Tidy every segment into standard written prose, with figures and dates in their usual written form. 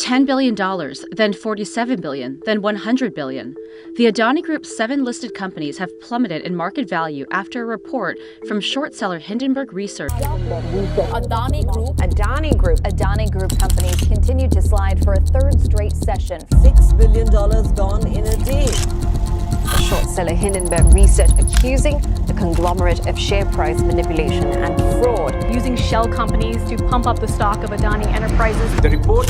$10 billion, then $47 billion, then $100 billion. The Adani Group's 7 listed companies have plummeted in market value after a report from short seller Hindenburg Research. Adani Group companies continue to slide for a third straight session. $6 billion gone in a day. Short seller Hindenburg Research accusing the conglomerate of share price manipulation and fraud. Using shell companies to pump up the stock of Adani Enterprises. The report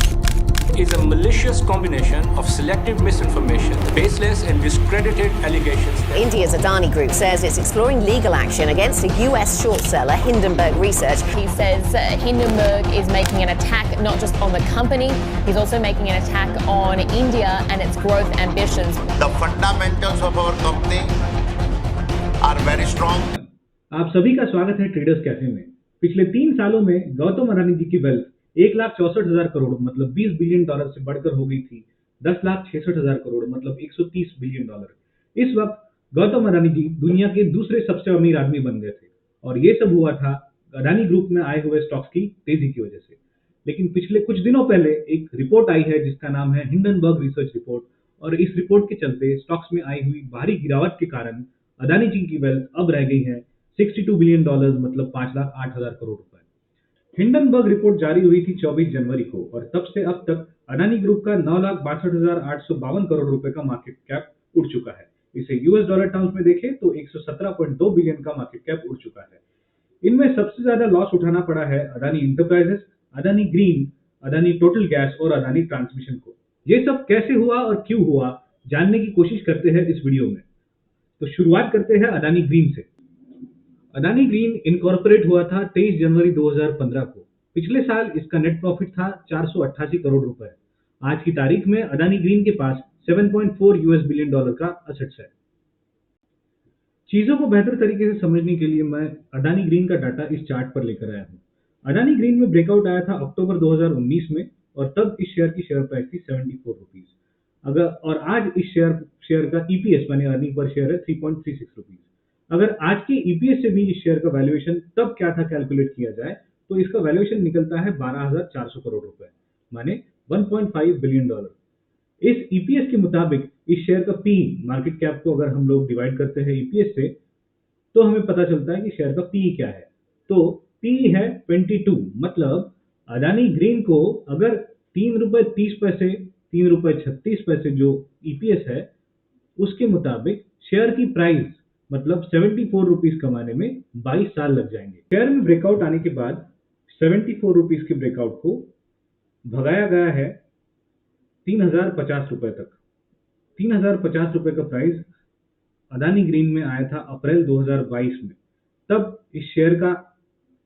is a malicious combination of selective misinformation, baseless and discredited allegations. India's Adani Group says it's exploring legal action against a US short seller, Hindenburg Research. He says Hindenburg is making an attack not just on the company, he's also making an attack on India and its growth ambitions. The fundamentals of our company are very strong. आप सभी का स्वागत है traders cafe में। पिछले 3 सालों में गौतम अडानी जी की वेल्थ 1,64,000 करोड़ मतलब $20 बिलियन से बढ़कर हो गई थी 10,66,000 करोड़ मतलब $130 बिलियन। इस वक्त गौतम अडानी जी दुनिया के दूसरे सबसे अमीर आदमी बन गए थे और ये सब हुआ था अडानी ग्रुप में आए हुए स्टॉक्स की तेजी की वजह से। लेकिन पिछले कुछ दिनों पहले एक रिपोर्ट आई है जिसका नाम है हिंडनबर्ग रिसर्च रिपोर्ट, और इस रिपोर्ट के चलते स्टॉक्स में आई हुई भारी गिरावट के कारण अडानी जी की वेल्थ अब रह गई है $62 बिलियन मतलब 5,08,000 करोड़ रुपए। हिंडनबर्ग रिपोर्ट जारी हुई थी 24 जनवरी को और तब से अब तक अडानी ग्रुप का 9,62,852 करोड़ रुपए का मार्केट कैप उड़ चुका है। इसे यूएस डॉलर टर्म्स में देखें तो 117.2 बिलियन का मार्केट कैप उड़ चुका है। इनमें सबसे ज्यादा लॉस उठाना पड़ा है Adani enterprises, Adani green, Adani total gas और अडानी ट्रांसमिशन को। ये सब कैसे हुआ और क्यों हुआ जानने की कोशिश करते हैं इस वीडियो में। तो शुरुआत करते हैं अडानी ग्रीन से। अडानी ग्रीन इनकॉर्पोरेट हुआ था 23 जनवरी 2015 को। पिछले साल इसका नेट प्रॉफिट था 488 करोड़ रुपए। आज की तारीख में अडानी ग्रीन के पास $7.4 बिलियन का असेट्स है। चीजों को बेहतर तरीके से समझने के लिए मैं अडानी ग्रीन का डाटा इस चार्ट पर लेकर आया हूं। अडानी ग्रीन में ब्रेकआउट आया था अक्टूबर 2019 में और तब इस शेयर की शेयर प्राइस थी 74 रुपीज। और आज इस शेयर का ईपीएस माने अर्निंग पर शेयर है 3.36 रुपीज। अगर आज के ईपीएस से भी इस शेयर का वैल्यूएशन तब क्या था कैलकुलेट किया जाए तो इसका वैल्यूएशन निकलता है 12,400 करोड़ रुपए माने $1.5 बिलियन। इस ईपीएस के मुताबिक इस शेयर का पी मार्केट कैप को अगर हम लोग डिवाइड करते हैं ईपीएस से तो हमें पता चलता है कि शेयर का पी क्या है। तो पी है 22, मतलब अडानी ग्रीन को अगर ₹3.30 ₹3.36 जो ईपीएस है उसके मुताबिक शेयर की प्राइस मतलब 74 रुपीज कमाने में 22 साल लग जाएंगे। शेयर में ब्रेकआउट आने के बाद 74 रुपीज के ब्रेकआउट को भगाया गया है 3,050 रुपए तक। 3,050 रुपए का प्राइस अडानी ग्रीन में आया था अप्रैल 2022 में। तब इस शेयर का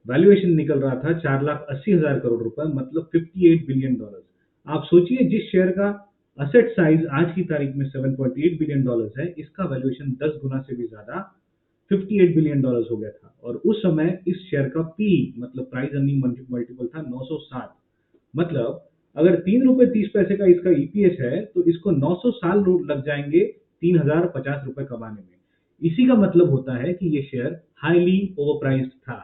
वैल्यूएशन निकल रहा था 4,80,000 करोड़ रुपए मतलब $58 बिलियन। आप सोचिए जिस शेयर का असेट साइज आज की तारीख में $7.8 बिलियन है, इसका वैल्यूएशन 10 गुना से भी ज्यादा $58 बिलियन हो गया था। और उस समय इस शेयर का पी मतलब प्राइस अर्निंग मल्टीपल था 907। मतलब अगर ₹3.30 का इसका ईपीएस है तो इसको 900 साल लग जाएंगे 3,050 रुपए कमाने में। इसी का मतलब होता है कि ये शेयर हाईली ओवरप्राइस्ड था।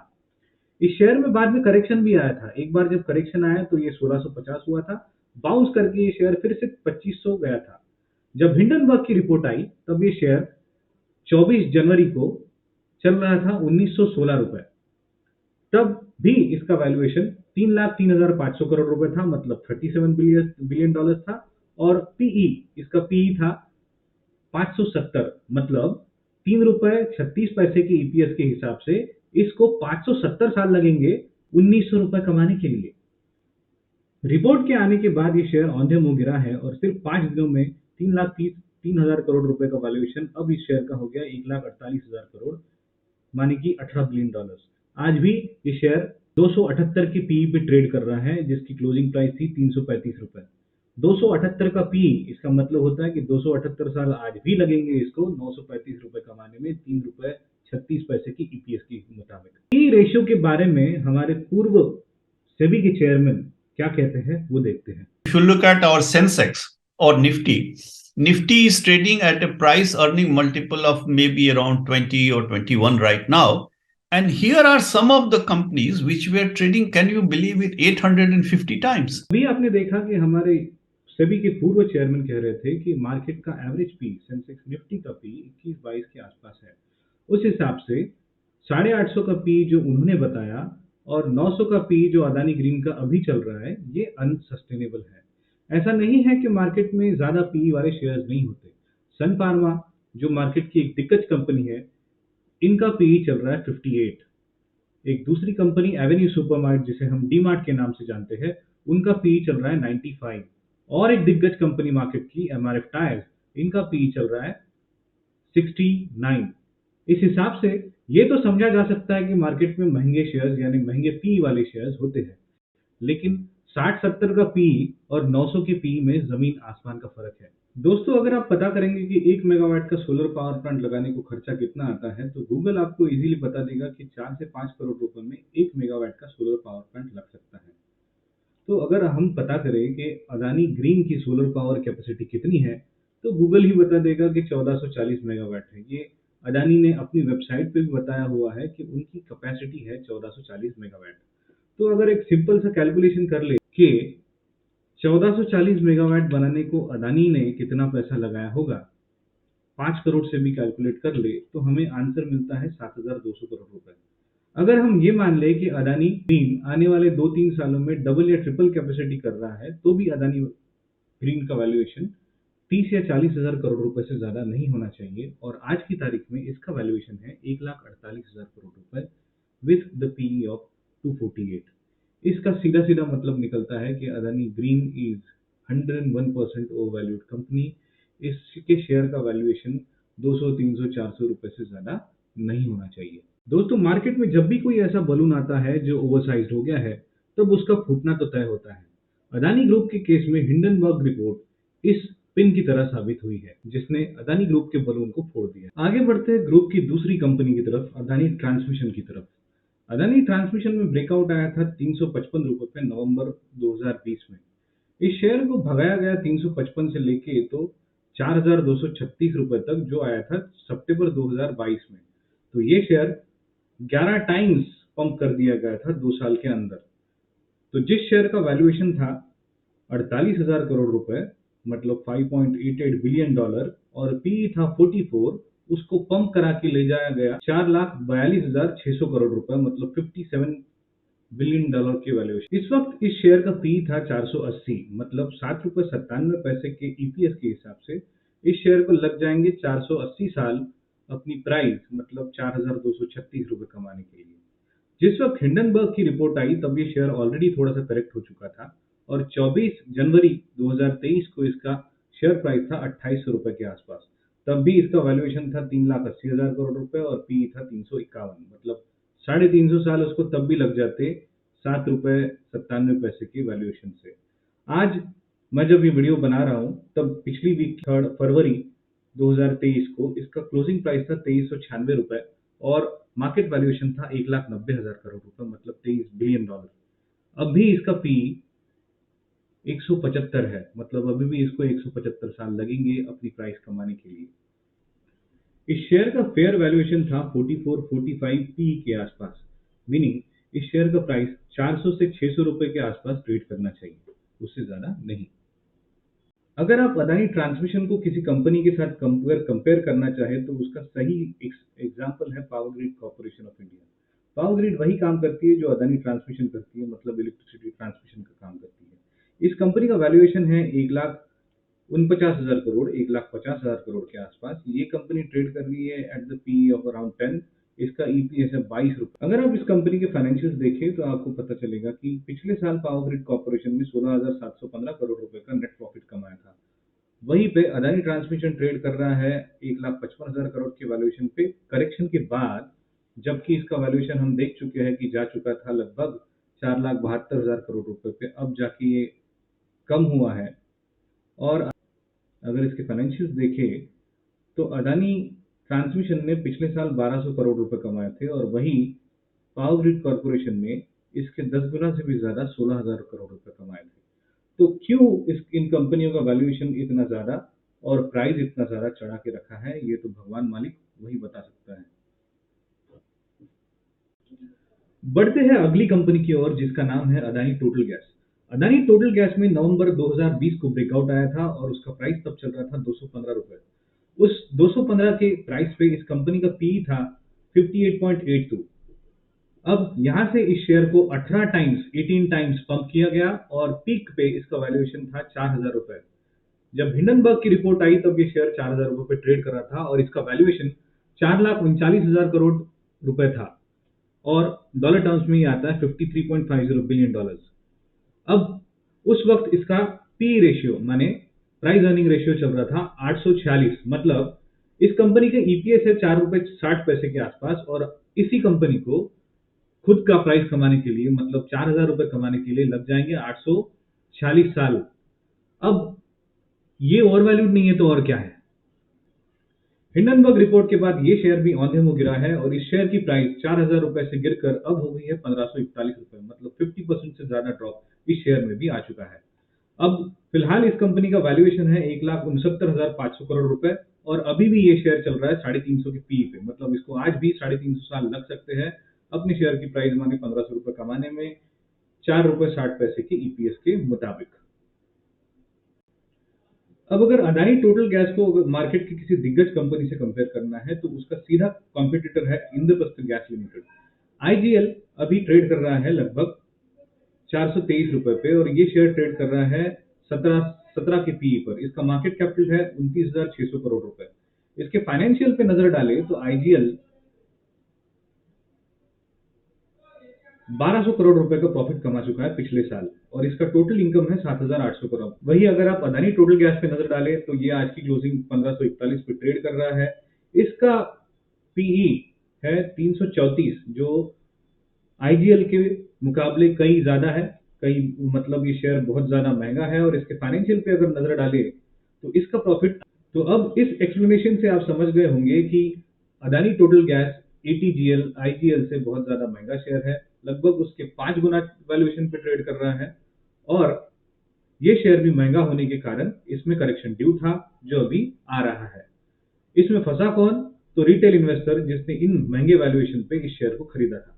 इस शेयर में बाद में करेक्शन भी आया था। एक बार जब करेक्शन आया तो ये 1650 हुआ था, बाउंस करके ये शेयर फिर से 2500 गया था। जब हिंडनबर्ग की रिपोर्ट आई तब ये शेयर 24 जनवरी को चल रहा था 1916 रुपए। तब भी इसका वैल्यूएशन 3,03,500 करोड़ रुपए था मतलब $37 बिलियन था। और पीई इसका पीई था 570 मतलब ₹3.36 के ईपीएस के हिसाब से इसको 570 साल लगेंगे 1900 रुपए कमाने के लिए। रिपोर्ट के आने के बाद ये शेयर औंधे मुंह गिरा है और सिर्फ 5 दिनों में 3,30,000 करोड़ रुपए का वैल्यूएशन अब इस शेयर का हो गया 1,48,000 करोड़ माने कि $18 बिलियन। आज भी ये शेयर 278 की पीई पे ट्रेड कर रहा है जिसकी क्लोजिंग प्राइस थी 335 रुपए। 278 का पीई इसका मतलब होता है कि 278 साल आज भी लगेंगे इसको 935 रुपए कमाने में ₹3.36 की ईपीएस के मुताबिक। पी रेशियो के बारे में हमारे पूर्व सेबी के चेयरमैन क्या कहते हैं वो देखते हैं। If you look at our Sensex or Nifty is trading at a price earning multiple of maybe around 20 or 21 right now. And here are some of the companies which were trading, can you believe it, 850 times. अभी आपने देखा कि हमारे सेबी के पूर्व chairman कह रहे थे कि मार्केट का एवरेज पी, सेंसेक्स निफ्टी का पी 21-22 के आसपास है। उस हिसाब से 850 का पी जो उन्होंने बताया और 900 का पी जो अदानी ग्रीन का अभी चल रहा है, ये अनसस्टेनेबल है। ऐसा नहीं है कि मार्केट में ज्यादा पी वाले शेयर्स नहीं होते। सन फार्मा जो मार्केट की एक दिग्गज कंपनी है, इनका पी चल रहा है 58। एक दूसरी कंपनी एवेन्यू सुपरमार्ट जिसे हम डीमार्ट के नाम से जानते हैं, उनका पी चल रहा है 95। और एक दिग्गज कंपनी मार्केट की एमआरएफ टायर्स, इनका पी चल रहा है 69। इस हिसाब से ये तो समझा जा सकता है कि मार्केट में महंगे शेयर्स यानी महंगे पी वाले शेयर्स होते हैं, लेकिन 60-70 का पी और 900 के पी में जमीन आसमान का फर्क है। दोस्तों, अगर आप पता करेंगे कि 1 मेगावाट का सोलर पावर प्लांट लगाने को खर्चा कितना आता है, तो गूगल आपको इजीली बता देगा कि 4 से 5 करोड़ रुपए में 1 मेगावाट का सोलर पावर प्लांट लग सकता है। तो अगर हम पता करें कि अदानी ग्रीन की सोलर पावर कैपेसिटी कितनी है, तो गूगल ही बता देगा कि 1440 मेगावाट है। ये अदानी ने अपनी वेबसाइट पे भी बताया हुआ है कि उनकी कैपेसिटी है 1440 मेगावाट। तो अगर एक सिंपल सा कैलकुलेशन कर ले कि 1440 मेगावाट बनाने को अदानी ने कितना पैसा लगाया होगा, 5 करोड़ से भी कैलकुलेट कर ले तो हमें आंसर मिलता है 7200 करोड़ रुपए। अगर हम ये मान ले कि अदानी ग्रीन आने वाले 2-3 सालों में डबल या ट्रिपल कैपेसिटी कर रहा है, तो भी अदानी ग्रीन का वैल्यूएशन 30 या 40 हजार करोड़ रुपए से ज्यादा नहीं होना चाहिए। और आज की तारीख में इसका वैल्यूएशन है 1,48,000 करोड़ रुपए विथ द पीई ऑफ 248। इसका सीधा सीधा मतलब निकलता है कि Adani green is 101% over valued company. इसके शेयर का वैल्यूएशन 200, 300, 400 रुपए से ज्यादा नहीं होना चाहिए। दोस्तों, मार्केट में जब भी कोई ऐसा बलून आता है जो ओवरसाइज्ड हो गया है, तब उसका फूटना तो तय होता है। अदानी ग्रुप के केस में हिंडनबर्ग रिपोर्ट इस पिन की तरह साबित हुई है, जिसने अदानी ग्रुप के बलून को फोड़ दिया। आगे बढ़ते हैं ग्रुप की दूसरी कंपनी की तरफ, अदानी ट्रांसमिशन की तरफ। अदानी ट्रांसमिशन में ब्रेकआउट आया था 355 रुपए पे नवंबर 2020 में। इस शेयर को भगाया गया 355 से लेके तो 4236 रुपए तक, जो आया था सितंबर 2022 में। तो ये शेयर 11 टाइम्स पंप कर दिया गया था 2 साल के अंदर। तो जिस शेयर का वैल्यूएशन था 48,000 करोड़ रुपए, मतलब 5.88 बिलियन डॉलर, और पी था 44, उसको पंप करा के ले जाया गया 4,42,600 करोड़ रुपए, मतलब 57 बिलियन डॉलर के वैल्यूएशन। इस वक्त इस शेयर का पी था 480, मतलब 7 रुपए 97 पैसे के ईपीएस के हिसाब से इस शेयर को लग जाएंगे 480 साल अपनी प्राइस, मतलब 4,236 रुपए कमाने के लिए। जिस वक्त हिंडनबर्ग की रिपोर्ट आई, तब ये शेयर ऑलरेडी थोड़ा सा करेक्ट हो चुका था और 24 जनवरी 2023 को इसका शेयर प्राइस था 2800 रुपए के आसपास। तब भी इसका वैल्यूएशन था 3,80,000 करोड़ रुपए और पी था 351, मतलब 350 साल उसको तब भी लग जाते 7 रुपए 97 पैसे की वैल्यूएशन से। आज मैं जब ये वीडियो बना रहा हूँ, तब पिछली वीक 3 फरवरी 2023 को इसका क्लोजिंग प्राइस था 2396 रुपए और मार्केट वैल्यूएशन था 1,90,000 करोड़ रुपए, मतलब 23 बिलियन डॉलर। अब भी इसका पी 175 है, मतलब अभी भी इसको 175 साल लगेंगे अपनी प्राइस कमाने के लिए। इस शेयर का फेयर वैल्यूएशन था 44-45 पी के आसपास, मीनिंग इस शेयर का प्राइस 400 से 600 रुपए के आसपास ट्रेड करना चाहिए, उससे ज्यादा नहीं। अगर आप अदानी ट्रांसमिशन को किसी कंपनी के साथ कंपेयर करना चाहे, तो उसका सही एग्जांपल है power grid corporation of India. Power grid वही काम करती है जो अदानी ट्रांसमिशन करती है, मतलब इलेक्ट्रिसिटी ट्रांसमिशन का काम करती है। इस कंपनी का वैल्यूएशन है 1,49,000 करोड़, 1,50,000 करोड़ के आसपास। ये कंपनी ट्रेड कर रही है at the P of around 10। इसका ईपीएस है 22 रुपए। अगर आप इस कंपनी के फाइनेंशियल्स देखें तो आपको पता चलेगा कि पिछले साल पावर ग्रिड कॉर्पोरेशन ने 16,715 करोड़ रुपए का नेट प्रॉफिट कमाया था। वहीं पे अदानी ट्रांसमिशन ट्रेड कर रहा है 1,55,000 करोड़ के वैल्यूएशन पे करेक्शन के बाद, जबकि इसका वैल्यूएशन हम देख चुके हैं कि जा चुका था लगभग 4,72,000 करोड़ रुपए पे, अब जाके ये कम हुआ है। और अगर इसके फाइनेंशियल्स देखें तो अदानी ट्रांसमिशन ने पिछले साल 1,200 करोड़ रुपए कमाए थे और वही पावर ग्रिड कॉर्पोरेशन ने इसके 10 गुना से भी ज्यादा 16,000 करोड़ रुपए कमाए थे। तो क्यों इन कंपनियों का वैल्यूएशन इतना ज्यादा और प्राइस इतना ज्यादा चढ़ा के रखा है, ये तो भगवान मालिक वही बता सकता है। बढ़ते हैं अगली कंपनी की ओर, जिसका नाम है Adani total gas. Adani total gas में नवंबर 2020 को ब्रेकआउट आया था और उसका प्राइस तब चल रहा था 215 रुपए। उस 215 के प्राइस पे इस कंपनी का पीई था 58.82। अब यहां से इस शेयर को 18 टाइम्स पंप किया गया और पीक पे इसका वैल्यूएशन था 4000 रुपए। जब हिंडनबर्ग की रिपोर्ट आई तब ये शेयर 4000 रुपए पे ट्रेड कर रहा था और इसका वैल्यूएशन 4,39,000 करोड़ रुपए था और डॉलर टर्म्स में ये आता है $53.50 बिलियन। अब उस वक्त इसका पी रेशियो माने प्राइस अर्निंग रेशियो चल रहा था 846। मतलब इस कंपनी के ईपीएस है 4 रुपए 60 पैसे के आसपास और इसी कंपनी को खुद का प्राइस कमाने के लिए मतलब 4000 रुपए कमाने के लिए लग जाएंगे 846 साल। अब ये ओवर वैल्यूड नहीं है तो और क्या है। हिंडनबर्ग रिपोर्ट के बाद ये शेयर भी औंधे मुंह गिरा है और इस शेयर की प्राइस 4000 रुपए से गिरकर अब हो गई है 1541 रुपए। मतलब 50% से ज्यादा ड्रॉप इस शेयर में भी आ चुका है। अब फिलहाल इस कंपनी का वैल्यूएशन है 1,69,500 करोड़ रुपए और अभी भी ये शेयर चल रहा है 350 के पीई पे। मतलब इसको आज भी 350 साल लग सकते हैं अपने शेयर की प्राइस माने 1500 रुपए कमाने में 4 रुपए 60 पैसे के ईपीएस के मुताबिक। अब अगर अदानी टोटल गैस को अगर मार्केट की किसी दिग्गज कंपनी से कंपेयर करना है तो उसका सीधा कॉम्पिटिटर है इंद्रप्रस्थ गैस लिमिटेड। आईजीएल अभी ट्रेड कर रहा है लगभग 423 रुपए पे और ये शेयर ट्रेड कर रहा है 17 के पीई पर। इसका मार्केट कैपिटल है 29,600 करोड़ रुपए। इसके फाइनेंशियल पे नजर डाले तो आईजीएल 1200 करोड़ रुपए का प्रॉफिट कमा चुका है पिछले साल और इसका टोटल इनकम है 7,800 करोड़। वही अगर आप अदानी टोटल गैस पे नजर डालें तो ये आज की क्लोजिंग 1541 पे ट्रेड कर रहा है। इसका पीई है 334 जो आईजीएल के मुकाबले कई ज्यादा है। कई मतलब ये शेयर बहुत ज्यादा महंगा है और इसके फाइनेंशियल पे अगर नजर डाले तो इसका प्रॉफिट। तो अब इस एक्सप्लेनेशन से आप समझ गए होंगे कि Adani total gas ATGL IGL से बहुत ज्यादा महंगा शेयर है। लगभग उसके 5 गुना वैल्यूएशन पे ट्रेड कर रहा है और ये शेयर भी महंगा होने के कारण इसमें करेक्शन ड्यू था जो अभी आ रहा है। इसमें फंसा कौन? तो रिटेल इन्वेस्टर जिसने इन महंगे वैल्यूएशन पे इस शेयर को खरीदा था।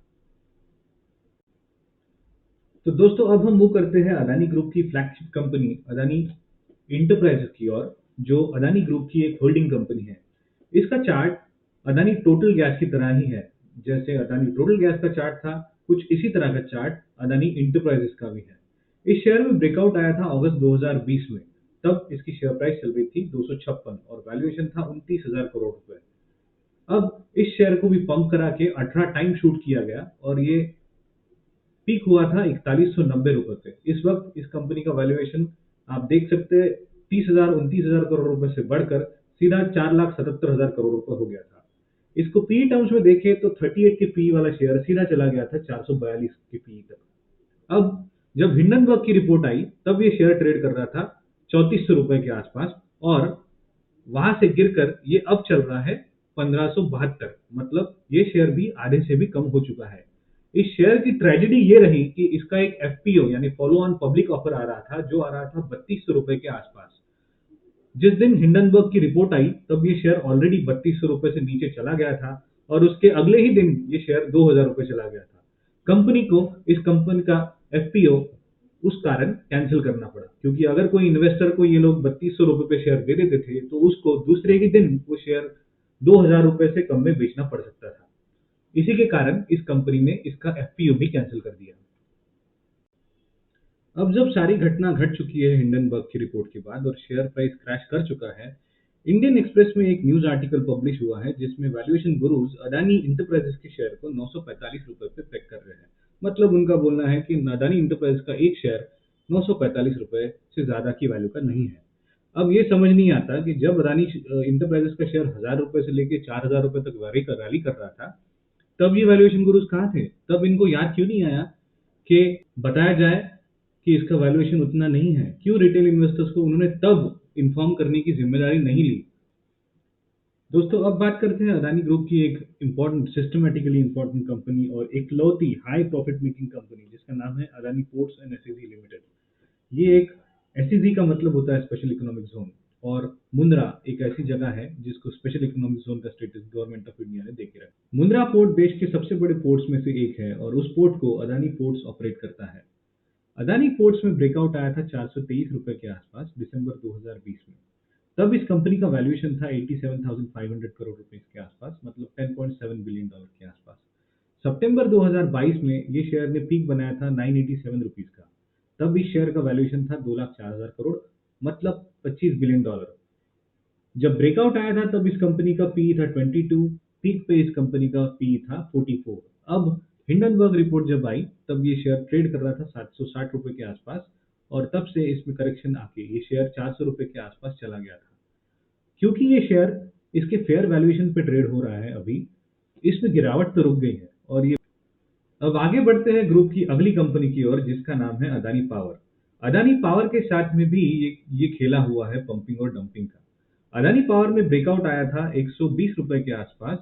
तो दोस्तों अब हम मूव करते हैं अदानी ग्रुप की फ्लैगशिप कंपनी अदानी इंटरप्राइजेस की ओर जो अदानी ग्रुप की एक होल्डिंग कंपनी है। इसका चार्ट अदानी टोटल गैस की तरह ही है। जैसे अदानी टोटल गैस का चार्ट था कुछ इसी तरह का चार्ट अदानी इंटरप्राइजेस का भी है। इस शेयर में ब्रेकआउट आया था अगस्त 2020 में। तब इसकी शेयर प्राइस चल रही थी 256 और वैल्यूएशन था 29,000 करोड़ रुपए। अब इस शेयर को भी पंप करा के 18 टाइम शूट किया गया और ये पीक हुआ था 4190 रुपए पे। इस वक्त इस कंपनी का वैल्यूएशन आप देख सकते हैं 30,000-29,000 करोड़ रुपए से बढ़कर सीधा 4,77,000 करोड़ रुपए हो गया था। इसको पी टर्म्स में देखें तो 38 के पी वाला शेयर सीधा चला गया था 442 के पी तक। अब जब हिंडनबर्ग की रिपोर्ट आई तब ये शेयर ट्रेड कर रहा था 3400 रुपए के आसपास और वहां से गिरकर ये अब चल रहा है 1572। मतलब ये शेयर भी आधे से भी कम हो चुका है। इस शेयर की ट्रेजेडी ये रही कि इसका एक एफपीओ यानी फॉलो ऑन पब्लिक ऑफर आ रहा था जो आ रहा था 3200 रुपए के आसपास। जिस दिन हिंडनबर्ग की रिपोर्ट आई तब ये शेयर ऑलरेडी 3200 रुपए से नीचे चला गया था और उसके अगले ही दिन ये शेयर 2000 रुपए चला गया था। कंपनी को इस कंपनी का एफपीओ उस कारण कैंसिल करना पड़ा क्योंकि अगर कोई इन्वेस्टर को ये लोग 3200 रुपए पे शेयर दे देते थे तो उसको दूसरे ही दिन वो शेयर 2000 रुपए से कम में बेचना पड़ सकता था। इसी के कारण इस कंपनी ने इसका एफपीओ भी कैंसिल कर दिया। अब जब सारी घटना घट चुकी है हिंडनबर्ग की रिपोर्ट के बाद और शेयर प्राइस क्रैश कर चुका है, इंडियन एक्सप्रेस में एक न्यूज आर्टिकल पब्लिश हुआ है जिसमें वैल्यूएशन गुरुज अदानी इंटरप्राइजेस के शेयर को 945 रुपए पे पेक कर रहे हैं। मतलब उनका बोलना है कि अदानी इंटरप्राइजेस का एक शेयर 945 रुपए से ज्यादा की वैल्यू का नहीं है। अब ये समझ नहीं आता कि जब अदानी इंटरप्राइजेस का शेयर 1000 रुपए से लेके 4000 रुपए तक रैली कर रहा था तब ये वैल्यूएशन गुरुज कहाँ थे? तब इनको याद क्यों नहीं आया कि बताया जाए कि इसका वैल्यूएशन उतना नहीं है? क्यों रिटेल इन्वेस्टर्स को उन्होंने तब इन्फॉर्म करने की जिम्मेदारी नहीं ली? दोस्तों अब बात करते हैं अदानी ग्रुप की एक इम्पोर्टेंट सिस्टमेटिकली इम्पोर्टेंट कंपनी और एक लौती हाई प्रॉफिट मेकिंग कंपनी जिसका नाम है Adani ports and SEG limited. ये एक एसईजी का मतलब होता है स्पेशल इकोनॉमिक जोन और मुंद्रा एक ऐसी जगह है जिसको स्पेशल इकोनॉमिक जोन का स्टेटस गवर्नमेंट ऑफ इंडिया ने देके रखा। मुंद्रा पोर्ट देश के सबसे बड़े पोर्ट्स में से एक है और उस पोर्ट को अदानी पोर्ट्स ऑपरेट करता है। अदानी पोर्ट्स में ब्रेकआउट आया था 423 रुपए के आसपास दिसंबर 2020 में। तब इस कंपनी का वैल्यूएशन था 87,500 करोड़ रुपए के आसपास, मतलब 10.7 बिलियन डॉलर के आसपास। सितंबर 2022 में ये शेयर ने पीक बनाया था 987 रुपीज का। तब इस शेयर का वैल्यूएशन था 2,04,000 करोड़, मतलब 25 बिलियन डॉलर। जब ब्रेकआउट आया था तब इस कंपनी का पी था 22, पीक पे इस कंपनी का पी था 44। अब हिंडनबर्ग रिपोर्ट जब आई तब ये शेयर ट्रेड कर रहा था 760 रुपए के आसपास, और तब से इसमें करेक्शन आके ये शेयर 400 रुपए के आसपास चला गया था। क्योंकि ये शेयर इसके फेयर वैल्यूएशन पे ट्रेड हो रहा है, अभी इसमें गिरावट तो रुक गई है। और ये अब आगे बढ़ते हैं ग्रुप की अगली कंपनी की ओर, जिसका नाम है अदानी पावर। अदानी पावर के साथ में भी ये खेला हुआ है पंपिंग और डंपिंग का। अदानी पावर में ब्रेकआउट आया था 120 रुपए के आसपास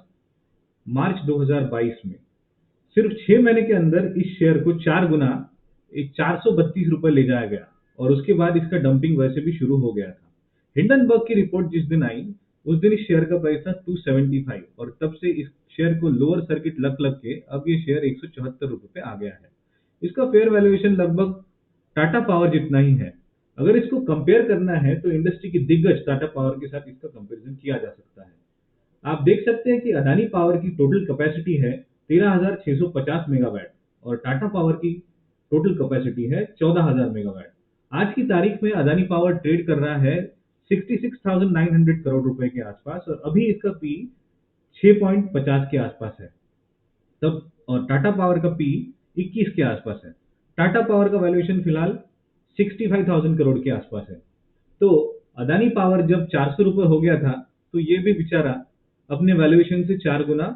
मार्च 2022 में। सिर्फ 6 महीने के अंदर इस शेयर को 4 गुना 432 रुपए ले जाया गया, और उसके बाद इसका डंपिंग वैसे भी शुरू हो गया था। हिंडनबर्ग की रिपोर्ट जिस दिन आई उस दिन इस शेयर का प्राइस था 275, और तब से इस शेयर को लोअर सर्किट लग के अब ये शेयर 174 रुपए पे आ गया है। इसका फेयर वैल्यूएशन लगभग टाटा पावर जितना ही है। अगर इसको कंपेयर करना है तो इंडस्ट्री की दिग्गज टाटा पावर के साथ इसका कंपैरिजन किया जा सकता है। आप देख सकते हैं कि अदानी पावर की टोटल कैपेसिटी है 13,650 मेगावाट और टाटा पावर की टोटल कैपेसिटी है 14,000 मेगावाट। आज की तारीख में अदानी पावर ट्रेड कर रहा है 66,900 करोड़ रुपए के आसपास, और अभी इसका पी 6.50 के आसपास है तब, और टाटा पावर का पी 21 के आसपास है। टाटा पावर का वैल्यूएशन फिलहाल 65,000 करोड़ के आसपास है। तो अदानी पावर जब 400 रुपए हो गया था तो ये भी बेचारा अपने वैल्यूएशन से 4 गुना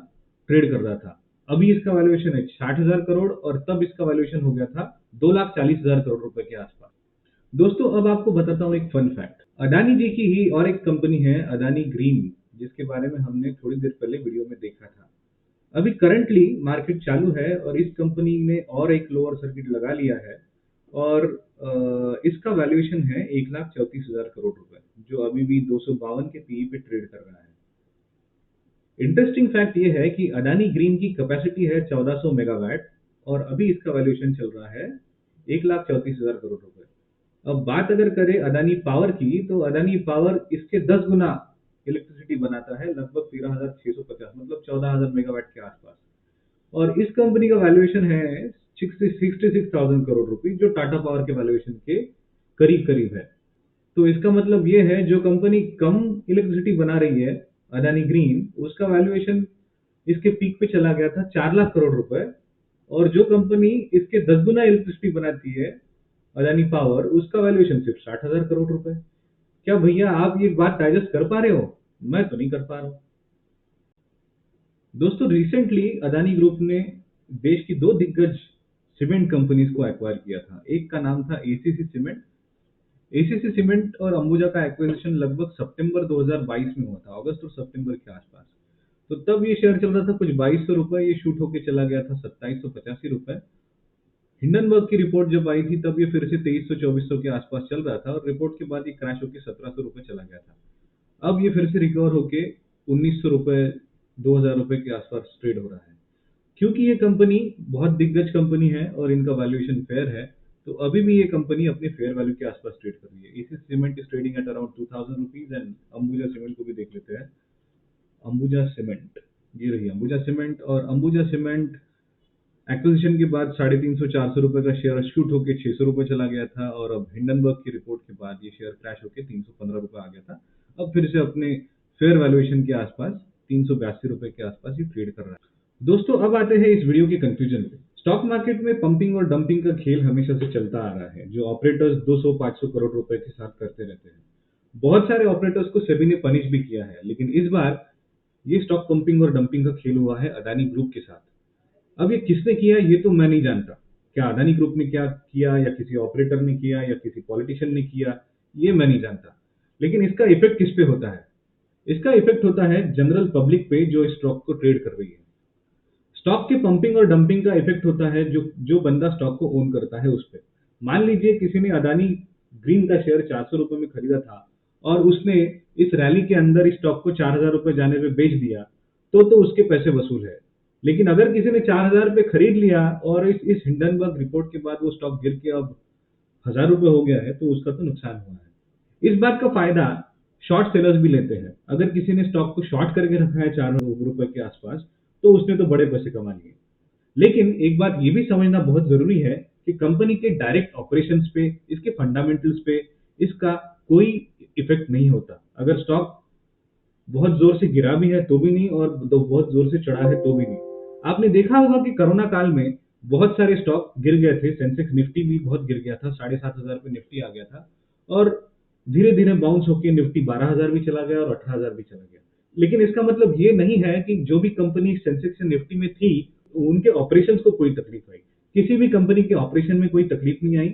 ट्रेड कर रहा था। अभी इसका वैल्यूएशन है 60,000 करोड़, और तब इसका वैल्यूएशन हो गया था 2,40,000 करोड़ रुपए के आसपास। दोस्तों, अब आपको बताता हूँ एक फन फैक्ट। अदानी जी की ही और एक कंपनी है अदानी ग्रीन, जिसके बारे में हमने थोड़ी देर पहले वीडियो में देखा था। अभी करंटली मार्केट चालू है और इस कंपनी ने और एक लोअर सर्किट लगा लिया है, और इसका वैल्यूएशन है 1,34,000 करोड़ रुपए, जो अभी भी 252 के पीई पे ट्रेड कर रहा है। इंटरेस्टिंग फैक्ट ये है कि अदानी ग्रीन की कैपेसिटी है 1400 मेगावाट, और अभी इसका वैल्यूएशन चल रहा है 1,34,000 करोड़ रुपए। अब बात अगर करें अदानी पावर की, तो अदानी पावर इसके 10 गुना इलेक्ट्रिसिटी बनाता है, लगभग 13,650, मतलब 14,000 मेगावाट के आसपास, और इस कंपनी का वैल्यूएशन है 66,000 करोड़ रुपए, जो टाटा पावर के वैल्यूएशन के करीब है। तो इसका मतलब ये है जो कंपनी कम इलेक्ट्रिसिटी बना रही है अदानी ग्रीन, उसका वैल्यूएशन इसके पीक पे चला गया था 4 लाख करोड़ रुपए, और जो कंपनी इसके 10 गुना इलेक्ट्रिसिटी बनाती है अदानी पावर, उसका वैल्यूएशन सिर्फ 60,000 करोड़ रुपए। क्या भैया आप ये बात डाइजेस्ट कर पा रहे हो? मैं तो नहीं कर पा रहा हूं। दोस्तों, रिसेंटली अदानी ग्रुप ने देश की 2 दिग्गज सीमेंट कंपनीज को एक्वायर किया था। एक का नाम था एसीसी सीमेंट। एसीसी सीमेंट और अंबुजा का एक्विजिशन लगभग सितंबर 2022 में हुआ था, अगस्त और सितंबर के आसपास। तो तब ये शेयर चल रहा था कुछ 2200 रुपए, ये शूट होके चला गया था 2785 रुपए। हिंडनबर्ग की रिपोर्ट जब आई थी तब ये फिर से 2300-2400 के आसपास चल रहा था, और रिपोर्ट के बाद ये क्रैश होके 1700 रुपए चला गया था। अब ये फिर से रिकवर होके 1900 रुपए 2000 रुपए के आसपास ट्रेड हो रहा है। क्योंकि ये कंपनी बहुत दिग्गज कंपनी है और इनका वैल्यूएशन फेयर है, तो अभी भी ये कंपनी अपने फेयर वैल्यू के आसपास ट्रेड कर रही है। ACC cement is trading at around 2000 rupees, and Ambuja cement को भी देख लेते हैं। अंबुजा सीमेंट, ये रही अंबुजा सीमेंट, और अंबुजा सीमेंट एक्विजिशन के बाद 350-400 रुपए का शेयर शूट होकर 600 रुपए चला गया था, और अब हिंडनबर्ग की रिपोर्ट के बाद ये शेयर क्रैश होकर 315 रुपए आ गया था। अब फिर से अपने फेयर वैल्यूएशन के आसपास 382 रुपए के आसपास ये ट्रेड कर रहा है। दोस्तों, अब आते हैं इस वीडियो के कंक्लूजन पे। स्टॉक मार्केट में पंपिंग और डंपिंग का खेल हमेशा से चलता आ रहा है, जो ऑपरेटर्स 200-500 करोड़ रुपए के साथ करते रहते हैं। बहुत सारे ऑपरेटर्स को सेबी ने पनिश भी किया है, लेकिन इस बार ये स्टॉक पंपिंग और डंपिंग का खेल हुआ है अदानी ग्रुप के साथ। अब ये किसने किया ये तो मैं नहीं जानता, क्या अदानी ग्रुप ने क्या किया, या किसी ऑपरेटर ने किया, या किसी पॉलिटिशियन ने किया, ये मैं नहीं जानता। लेकिन इसका इफेक्ट किस पे होता है? इसका इफेक्ट होता है जनरल पब्लिक पे, जो स्टॉक को ट्रेड कर रही है। स्टॉक के पंपिंग और डंपिंग का इफेक्ट होता है जो बंदा स्टॉक को ओन करता है उस पर। मान लीजिए किसी ने अदानी ग्रीन का शेयर 400 रुपए में खरीदा था, और उसने इस रैली के अंदर इस स्टॉक को 4,000 रुपए जाने पे बेच दिया, तो उसके पैसे वसूल है। लेकिन अगर किसी ने 4,000 रुपए खरीद लिया और इस हिंडनबर्ग रिपोर्ट के बाद वो स्टॉक गिर के अब ₹1000 हो गया है तो उसका तो नुकसान हुआ है। इस बात का फायदा शॉर्ट सेलर्स भी लेते हैं। अगर किसी ने स्टॉक को शॉर्ट करके रखा है ₹4 के आसपास, तो उसने तो बड़े पैसे कमा लिए। लेकिन एक बात ये भी समझना बहुत जरूरी है कि कंपनी के डायरेक्ट ऑपरेशंस पे, इसके फंडामेंटल्स पे इसका कोई इफेक्ट नहीं होता। अगर स्टॉक बहुत जोर से गिरा भी है तो भी नहीं, और बहुत जोर से चढ़ा है तो भी नहीं। आपने देखा होगा कि कोरोना काल में बहुत सारे स्टॉक गिर गए थे। सेंसेक्स निफ्टी भी बहुत गिर गया था, 7,500 पे निफ्टी आ गया था, और धीरे धीरे बाउंस होकर निफ्टी 12,000 भी चला गया और 18,000 भी चला गया। लेकिन इसका मतलब ये नहीं है कि जो भी कंपनी सेंसेक्स या निफ्टी में थी उनके ऑपरेशंस को कोई तकलीफ आई। किसी भी कंपनी के ऑपरेशन में कोई तकलीफ नहीं आई,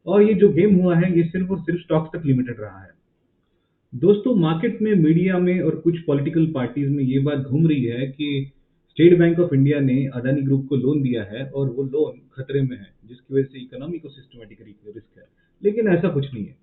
और ये जो गेम हुआ है ये सिर्फ और सिर्फ स्टॉक्स तक लिमिटेड रहा है। दोस्तों, मार्केट में, मीडिया में और कुछ पॉलिटिकल पार्टीज में ये बात घूम रही है कि स्टेट बैंक ऑफ इंडिया ने अदानी ग्रुप को लोन दिया है और वो लोन खतरे में है, जिसकी वजह से इकोनॉमी को सिस्टमैटिक रिस्क है। लेकिन ऐसा कुछ नहीं है।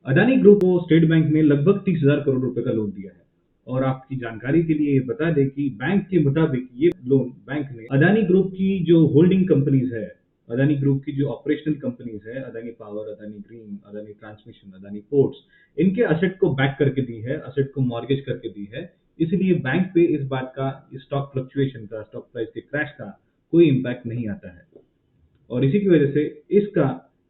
अदानी ग्रुप को स्टेट बैंक ने लगभग 30,000 करोड़ रुपए का लोन दिया है। और आपकी जानकारी के लिए ये बता दें कि बैंक के मुताबिक ये लोन बैंक ने अदानी ग्रुप की जो होल्डिंग कंपनीज है, अदानी ग्रुप की जो ऑपरेशनल कंपनीज है, Adani power, Adani green, Adani transmission, Adani ports, इनके असेट को बैक करके दी है, असेट को मॉर्गेज करके दी है। इसलिए बैंक पे इस बात का, स्टॉक फ्लक्चुएशन का, स्टॉक प्राइस के क्रैश का कोई इम्पैक्ट नहीं आता है, और इसी की वजह से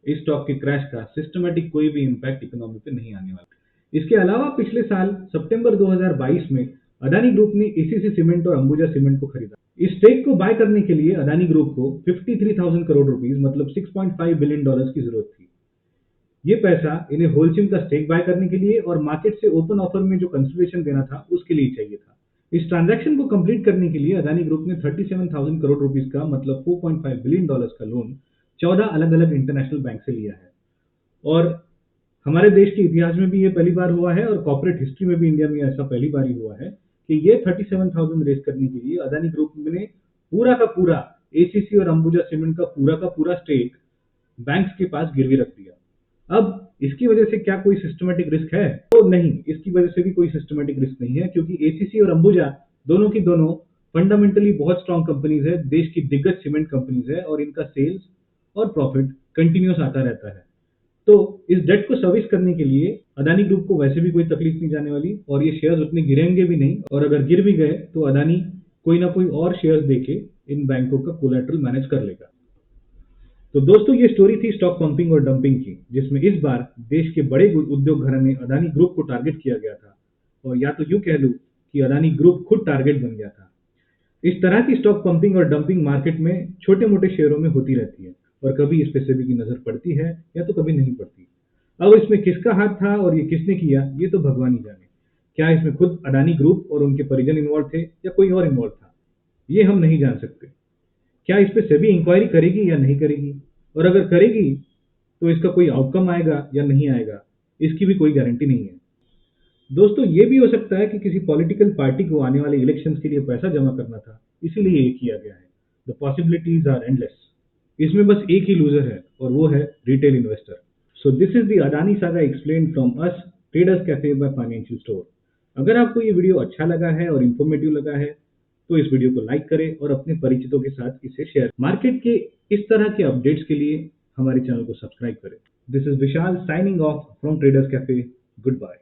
इस स्टॉक के क्रैश का सिस्टमैटिक कोई भी इम्पैक्ट इकोनॉमी पे नहीं आने वाला। इसके अलावा पिछले साल सितंबर 2022 में अदानी ग्रुप ने एसीसी सीमेंट और अंबुजा सीमेंट को खरीदा। इस स्टेक को बाय करने के लिए अदानी ग्रुप को 53,000 करोड़ रुपीस, मतलब $6.5 बिलियन की जरूरत थी। ये पैसा इन्हें होलसेल का स्टेक बाय करने के लिए और मार्केट से ओपन ऑफर में जो कंसिडरेशन देना था उसके लिए चाहिए था। इस ट्रांजैक्शन को कंप्लीट करने के लिए अदानी ग्रुप ने 37,000 करोड़ रुपीस का, मतलब $4.5 बिलियन का लोन 14 अलग अलग इंटरनेशनल बैंक से लिया है। और हमारे देश के इतिहास में भी ये पहली बार हुआ है, और कॉर्पोरेट हिस्ट्री में भी इंडिया में ऐसा पहली बार ही हुआ है कि ये 37,000 रेज करने के लिए अदानी ग्रुप ने पूरा का पूरा एसीसी और अंबुजा सीमेंट का पूरा स्टेक बैंक्स के पास गिरवी रख दिया। अब इसकी वजह से क्या कोई सिस्टमैटिक रिस्क है? तो नहीं, इसकी वजह से भी कोई सिस्टमैटिक रिस्क नहीं है, क्योंकि एसीसी और अंबुजा दोनों की दोनों फंडामेंटली बहुत स्ट्रॉन्ग कंपनीज है, देश की दिग्गज सीमेंट कंपनीज है, और इनका सेल्स और प्रॉफिट कंटिन्यूस आता रहता है। तो इस डेट को सर्विस करने के लिए अदानी ग्रुप को वैसे भी कोई तकलीफ नहीं जाने वाली, और ये शेयर्स उतने गिरेंगे भी नहीं, और अगर गिर भी गए तो अदानी कोई ना कोई और शेयर्स देके इन बैंकों का कोलैटरल मैनेज कर लेगा। तो दोस्तों, ये स्टोरी थी स्टॉक पंपिंग और डंपिंग की, जिसमें इस बार देश के बड़े उद्योग घराने अदानी ग्रुप को टारगेट किया गया था, और या तो यूं कह लूं कि अदानी ग्रुप खुद टारगेट बन गया था। इस तरह की स्टॉक पंपिंग और डंपिंग मार्केट में छोटे मोटे शेयरों में होती रहती है, और कभी इस पे सेबी की नजर पड़ती है या तो कभी नहीं पड़ती। अब इसमें किसका हाथ था और ये किसने किया, ये तो भगवान ही जाने। क्या इसमें खुद अदानी ग्रुप और उनके परिजन इन्वॉल्व थे या कोई और इन्वॉल्व था, ये हम नहीं जान सकते। क्या इस पे सेबी इंक्वायरी करेगी या नहीं करेगी, और अगर करेगी तो इसका कोई आउटकम आएगा या नहीं आएगा, इसकी भी कोई गारंटी नहीं है। दोस्तों, ये भी हो सकता है कि किसी पॉलिटिकल पार्टी को आने वाले इलेक्शंस के लिए पैसा जमा करना था, इसीलिए ये किया गया है। The possibilities are endless. इसमें बस एक ही लूजर है, और वो है retail investor. So this is the Adani saga explained from us, traders cafe by financial store. अगर आपको ये वीडियो अच्छा लगा है और इन्फॉर्मेटिव लगा है तो इस वीडियो को लाइक करें और अपने परिचितों के साथ इसे शेयर। मार्केट के इस तरह के अपडेट्स के लिए हमारे चैनल को सब्सक्राइब करें। This is Vishal signing off from traders cafe. Good bye.